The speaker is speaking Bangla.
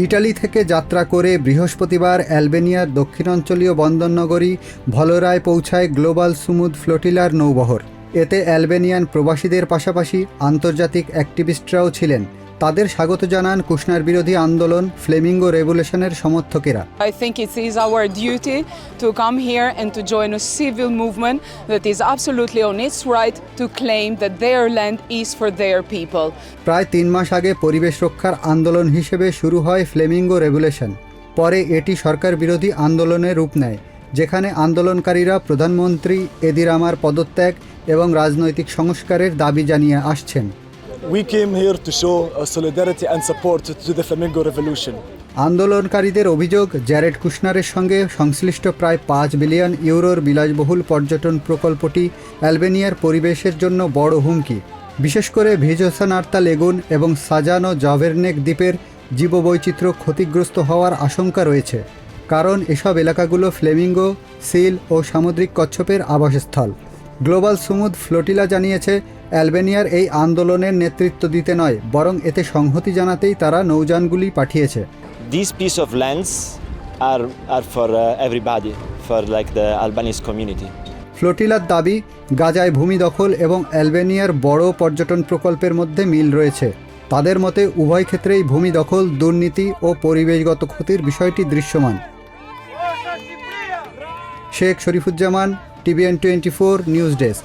ইটালি থেকে যাত্রা করে বৃহস্পতিবার অ্যালবেনিয়ার দক্ষিণাঞ্চলীয় বন্দরনগরী ভলোরায় পৌঁছায় গ্লোবাল সুমুদ ফ্লোটিলার নৌবহর। এতে অ্যালবেনিয়ান প্রবাসীদের পাশাপাশি আন্তর্জাতিক অ্যাক্টিভিস্টরাও ছিলেন। তাদের স্বাগত জানান কুশনার বিরোধী আন্দোলন ফ্লেমিঙ্গো রেভলিউশনের সমর্থকেরা। I think it is our duty to come here and to join a civil movement that is absolutely on its right to claim that their land is for their people. প্রায় 3 মাস আগে পরিবেশ রক্ষার আন্দোলন হিসেবে শুরু হয় ফ্লেমিঙ্গো রেভলিউশন। পরে এটি সরকার বিরোধী আন্দোলনের রূপ নেয়, যেখানে আন্দোলনকারীরা প্রধানমন্ত্রী এদি রামার পদত্যাগ এবং রাজনৈতিক সংস্কারের দাবি জানিয়ে আসছেন। We came here to show solidarity and support to the Flamingo Revolution. আন্দোলনকারীদের অভিযোগ, জ্যারেড কুশনারের সঙ্গে সংশ্লিষ্ট প্রায় 5 বিলিয়ন ইউরোর বিলাসবহুল পর্যটন প্রকল্পটি অ্যালবেনিয়ার পরিবেশের জন্য বড় হুমকি। বিশেষ করে ভিজোসানার্তা লেগুন এবং সাজানো জাভেরনেক দ্বীপের জীববৈচিত্র্য ক্ষতিগ্রস্ত হওয়ার আশঙ্কা রয়েছে, কারণ এসব এলাকাগুলো ফ্লেমিঙ্গো, সিল ও সামুদ্রিক কচ্ছপের আবাসস্থল। গ্লোবাল সুমুদ ফ্লোটিলা জানিয়েছে, অ্যালবেনিয়ার এই আন্দোলনের নেতৃত্ব দিতে নয়, বরং এতে সংহতি জানাতেই তারা নৌযানগুলি পাঠিয়েছে। These piece of lands are for everybody, for like the Albanese community. ফ্লোটিলার দাবি, গাজায় ভূমি দখল এবং অ্যালবেনিয়ার বড় পর্যটন প্রকল্পের মধ্যে মিল রয়েছে। তাদের মতে উভয় ক্ষেত্রেই ভূমি দখল, দুর্নীতি ও পরিবেশগত ক্ষতির বিষয়টি দৃশ্যমান। Sheikh Sharifuzzaman, TVN24 news desk.